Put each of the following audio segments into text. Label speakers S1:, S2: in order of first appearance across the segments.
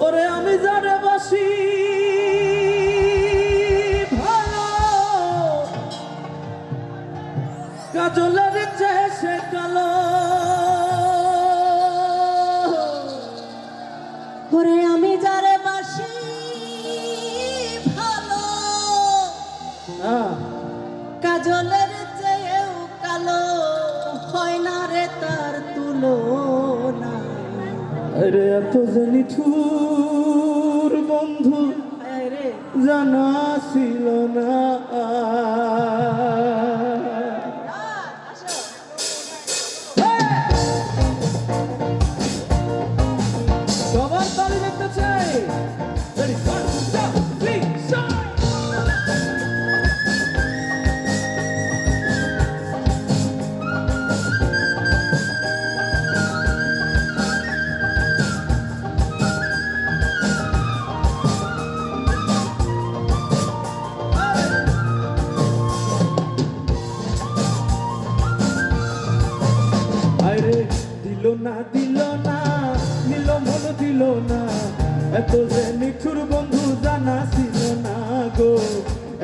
S1: ওরে আমি যারে বাসি ভালো, কাজলের চেয়ে সে কালো।
S2: ওরে আমি যারে বাসি ভালো, কাজলের চেয়েও কালো, হয় না রে তার তুলনা।
S1: আরে এত যে নিঠুর বন্ধু
S2: রে
S1: জানা ছিল না। সবার তালি দেখতে চাই। Ready, 1, 2, 3, start! আরে দিল না নিল মন দিল না, এত যে নিঠুর বন্ধু জানা ছিল না গো,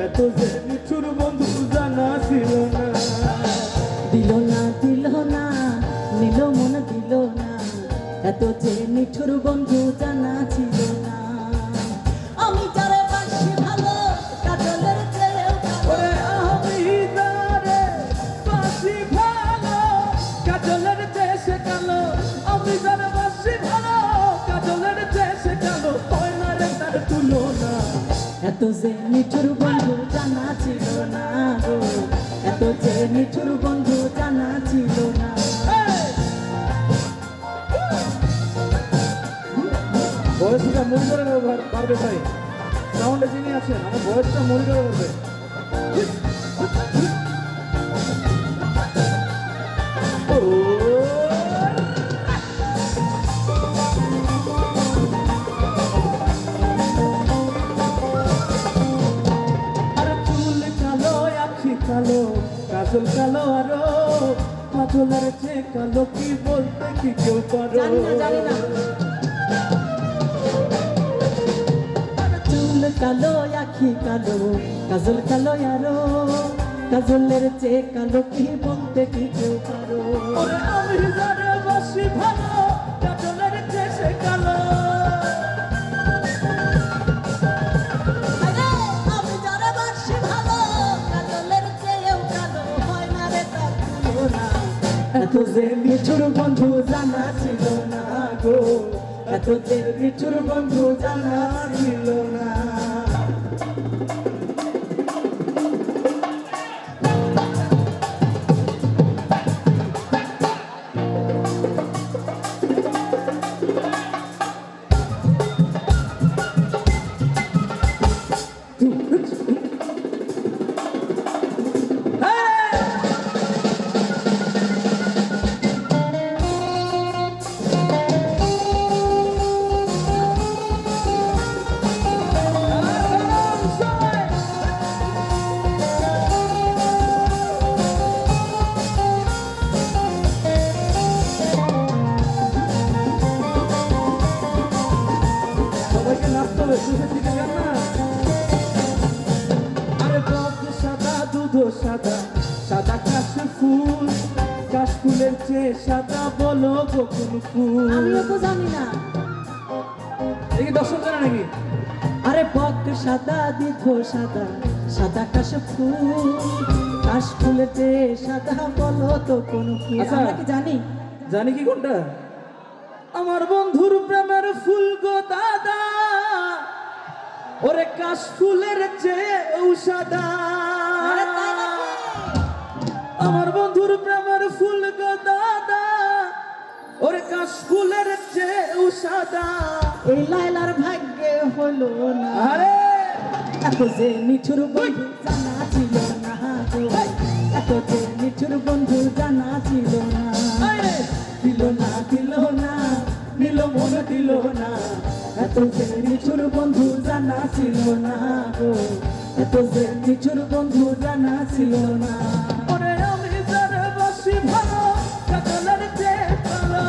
S1: এত যে নিঠুর বন্ধু জানা ছিল না।
S2: দিল না নিল মন দিল না, এত যে নিঠুর বন্ধু জানা ছিল না। আমি যারে বাসি ভালো, কাজলের চেয়েও কালো।
S1: ওরে আমি যারে বাসি ভালো, কাজলের চেয়ে সে কালো। আমি যারে বাসি ভালো, কাজলের চেয়ে সে কালো, হয় না রে তার তুলনা।
S2: এত যে নিঠুর বন্ধু জানা ছিল না গো, এত যে নিঠুর বন্ধু জানা ছিল না।
S1: ভয়েসটা মনে করে পারবে ভাই, সাউন্ডে যিনি আছেন আমার ভয়েসটা মনে করে পারবে। আরে চুল কালো আখি কালো, কাজল কালো আরো, কাজলের চেয়ে কালো কি বলতে কি কেউ পারো?
S2: জানি না চুল কালো আখি কালো, কাজল কালো আরো, কাজলের চেয়ে কালো কি বলতে কি কেউ পারো?
S1: ওরে আমি যারে বাসি ভালো, কাজলের চেয়ে সে কালো।
S2: আরে আমি যারে বাসি ভালো, কাজলের চেয়েও কালো, হয় না রে তার তুলনা।
S1: এত যে নিঠুর বন্ধু জানা ছিল না গো, এত যে নিঠুর বন্ধু জানা ছিল না। সবাইকে নাচতে হবে, সুখে দিকে যান না। আরে বক সাদা দুধ সাদা, সাদা কাশ ফুল, কাশ ফুলের চেয়ে সাদা বলো গো কোন ফুল?
S2: আমিও তো জানি না।
S1: দেখি দর্শক জানা নাকি?
S2: আরে বক সাদা দিধ সাদা, সাদা কাশ ফুল, কাশ ফুলেতে সাদা বলো তো কোন ফুল?
S1: আচ্ছা।
S2: আমরা কি জানি?
S1: জানি কি কোনটা? আমার বন্ধুর প্রেমের ফুল গো দাদা, ওরে কাশ ফুলের চেয়েও সাদা।
S2: আরে তাই নাকি?
S1: আমার বন্ধুর প্রেমের ফুল গো দাদা, ওরে কাশ ফুলের চেয়েও সাদা।
S2: এই লাইলার ভাগ্যে হলো না,
S1: আরে
S2: এত যে নিঠুর বন্ধু জানা ছিল না গো, এত যে নিঠুর বন্ধু জানা ছিল না।
S1: আরে
S2: দিল না নিল মন দিল না, এত যে নিঠুর বন্ধু জানা ছিল না গো, এত যে নিঠুর বন্ধু জানা ছিল না।
S1: ওরে আমি যারে বাসি ভালো, কাজলের চেয়ে ভালো।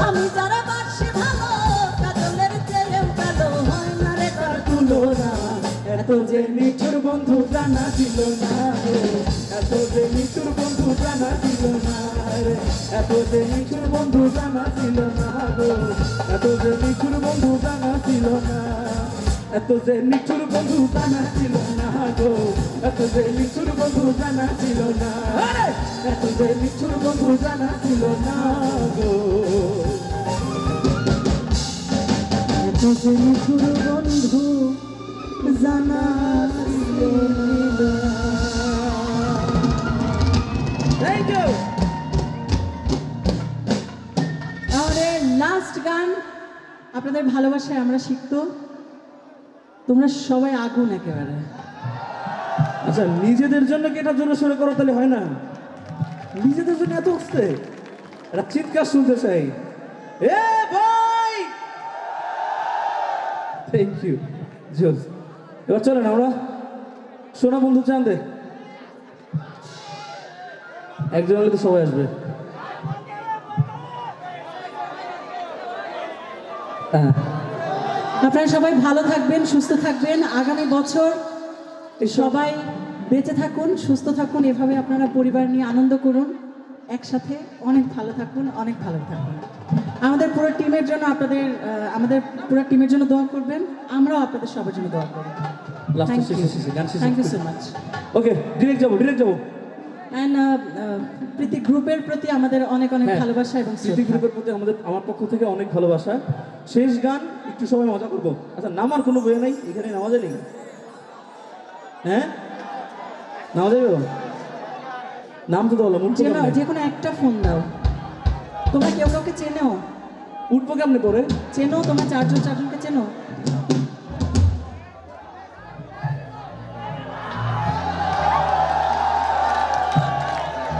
S2: আমি যারা বাসি ভালো, কাজলের চেয়েও কালো।
S1: ছিল না, এত যে নিঠুর বন্ধু জানা ছিল না গো, এত যে নিঠুর বন্ধু জানা ছিল না রে, এত যে নিঠুর বন্ধু জানা ছিল না গো, এত যে নিঠুর বন্ধু জানা ছিল না, এত যে নিঠুর বন্ধু জানা ছিল না গো, এত যে নিঠুর বন্ধু জানা ছিল না, এত যে নিঠুর বন্ধু জানা ছিল না গো।
S2: এত যে নিঠুর বন্ধু জানা ছিল না।
S1: Thank you.
S2: আমাদের লাস্ট গান, আপনাদের ভালোবাসায় আমরা শিখতো, তোমরা সবাই আগুন একেবারে।
S1: আচ্ছা, নিজেদের জন্য কি এটা জোরে সোরে করো তাহলে হয় না? নিজেদের জন্য এত উঠছে, একটা চিৎকার শুনতে চাই। এ ভাই, থ্যাংক ইউ জোস। এবার চলেন আমরা সোনা বন্ধু চান্দে, একজন হলে তো সবাই আসবে। হ্যাঁ,
S2: আপনারা সবাই ভালো থাকবেন, সুস্থ থাকবেন, আগামী বছর সবাই বেঁচে থাকুন, সুস্থ থাকুন, এভাবে আপনারা পরিবার নিয়ে আনন্দ করুন, একসাথে অনেক ভালো থাকুন, অনেক ভালো থাকুন। আমাদের পুরো টিমের জন্য আপনাদের আমাদের পুরো টিমের জন্য দোয়া করবেন, আমরাও আপনাদের সবার জন্য দোয়া করব।
S1: লাস্টে শেষে গান শেষে।
S2: Thank you so much.
S1: Okay, direct যাবো।
S2: অ্যান্ড প্রীতি গ্রুপের প্রতি আমাদের অনেক অনেক
S1: হ্যাঁ,
S2: ভালোবাসা এবং
S1: প্রীতি
S2: শ্রদ্ধা।
S1: গ্রুপের প্রতি আমার পক্ষ থেকে অনেক ভালোবাসা। শেষ গান একটু সবাই মজা করবো। আচ্ছা, নামার কোনো বই নাই এখানে, নামা যায় নাকি? হ্যাঁ, নামা যাবে? নাম তো বলো, উঠবো কেমনে?
S2: যে কোনো একটা ফোন দাও। তোমরা কেউ কাউকে চেনো?
S1: উঠবো কেমনে পরে?
S2: চেনো তোমরা চারজনকে চেনো?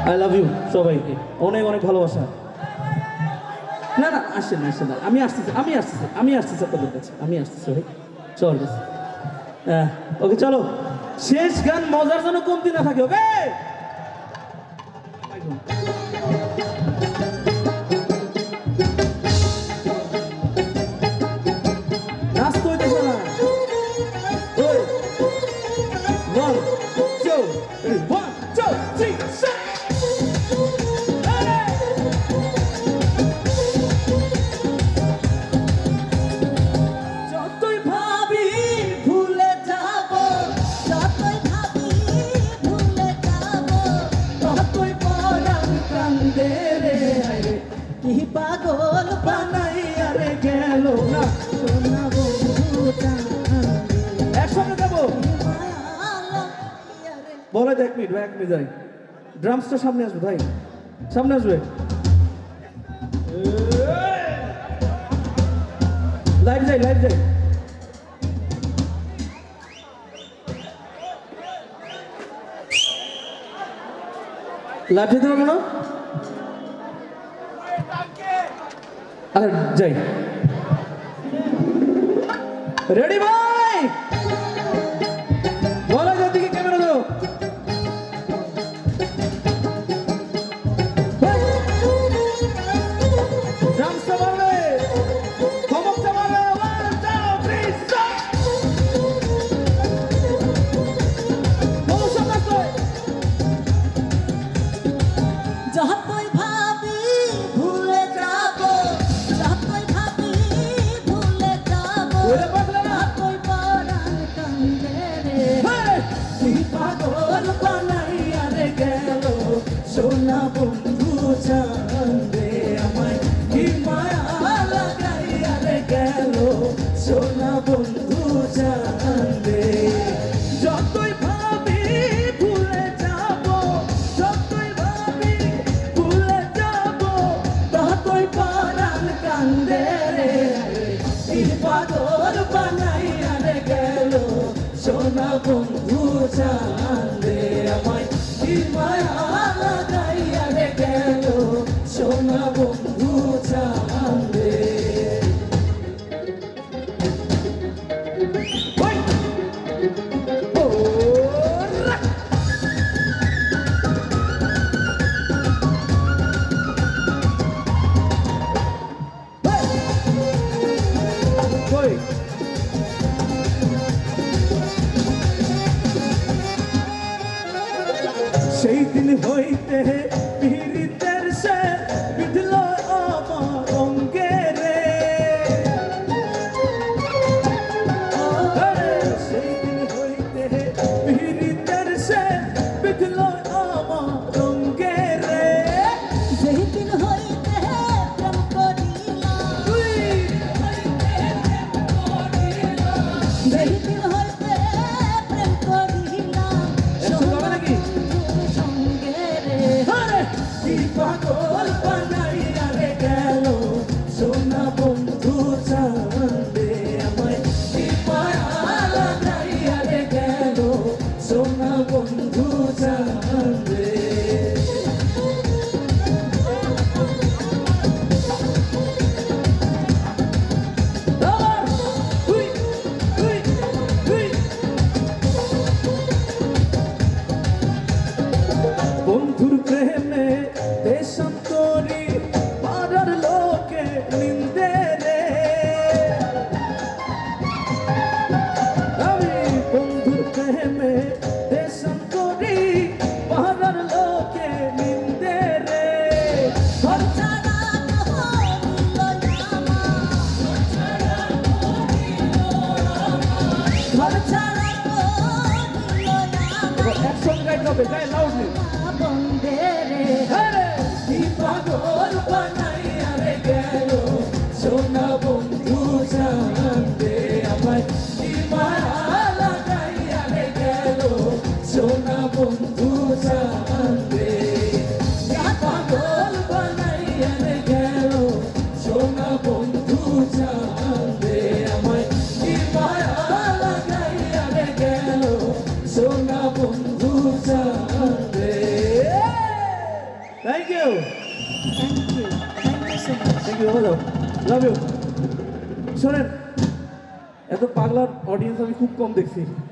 S1: আই লাভ ইউ সবাইকে, অনেক অনেক ভালোবাসা। না না, আসেন না, আমি আসতেছি আপনাদের কাছে, আমি আসতেছি ভাই, চল গেছে। হ্যাঁ, ওকে চলো, শেষ গান মজার যেন কমতি না থাকে। ওকে, নাচতে হইতেছে না। ওই 1 2 1 2 3 4
S2: যতই ভাবি ভুলে যাব, যতই ভাবি ভুলে যাব, ততই পরাণ কান্দে রে, কি পাগল বানাইয়া রে গেল না সোনা বন্ধু চাঁদে।
S1: একসঙ্গে যাবো। বলে 1 মিনিট ভাই, 1 মিনিট যাই। ড্রামসটা সামনে আসবে ভাই, সামনে আসবে। লাইভ যাই। লাইভ যেতে পারবো না? আরে যাই। রেডি ভাই, বলো দিকে ক্যামেরা দাও। ড্রামসটা বাজবে, খবরটা বাজবে। 1 2 3 4 বলো সামনে আসো।
S2: যতই ভাবি ভুলে যাব, যতই ভাবি ভুলে যাব,
S1: ওরে বাজলে না।
S2: যতই পরাণ কান্দে রে,
S1: কি পাগল বানাইয়া রে গেল সোনা বন্ধু চাঁদে, আমায় কি মায়া লাগাইয়া রে গেল সোনা বন্ধু চাঁদে। যতই ভাবি ভুলে যাব, যতই ভাবি ভুলে যাব, ততই পরাণ কান্দে রে, কি পাগল বানাইয়া রে গেল সোনা বন্ধু চাঁদে, আমায় কি মায়া লাগাইয়া রে গেল সোনা বন্ধু চাঁদে। ওই! ও রা! ওই! ওই! হইতে পীড়িতের সে বিধল আমার অঙ্গে রে সেই দিন হইতে পীড়িতের সে বিধল আমার অঙ্গে রে
S2: যেই দিন হইতে প্রেম করিলাম, যেই দিন হইতে প্রেম করিলাম,
S1: একসাথে হবে নাকি?
S2: বন্ধুর সঙ্গে রে।
S1: আরে কি পাগল বানাইয়া রে গেল সোনা বন্ধু চাঁদে আমায় কি মায়া লাগাইয়া রে গেল সোনা বন্ধু চাঁদে হুই হুই হুই বন্ধুর প্রেমে দেশান্তরী পাড়ার লোকে নিন্দে রে আমি বন্ধুর প্রেমে দেশান্তরী পাড়ার লোকে নিন্দে রে
S2: ঘর ছাড়া হইল আমার, ঘর ছাড়া হইল আমার,
S1: একসঙ্গে গাইতে হবে গায়ে লাউডলি
S2: বন্ধে রে।
S1: আরে কি পাগল বানাইয়া রে গেল সোনা বন্ধু চাঁদে আমায় কি মায়া লাগাইয়া রে গেল সোনা বন্ধু চাঁদে কি পাগল বানাইয়া রে গেল সোনা বন্ধু চাঁদে আমায় কি মায়া লাগাইয়া রে গেল সোনা বন্ধু চাঁদে Thank you.
S2: Thank you. Thank you so much.
S1: Thank you. Love you. শোনেন এত পাগলার অডিয়েন্স আমি খুব কম দেখছি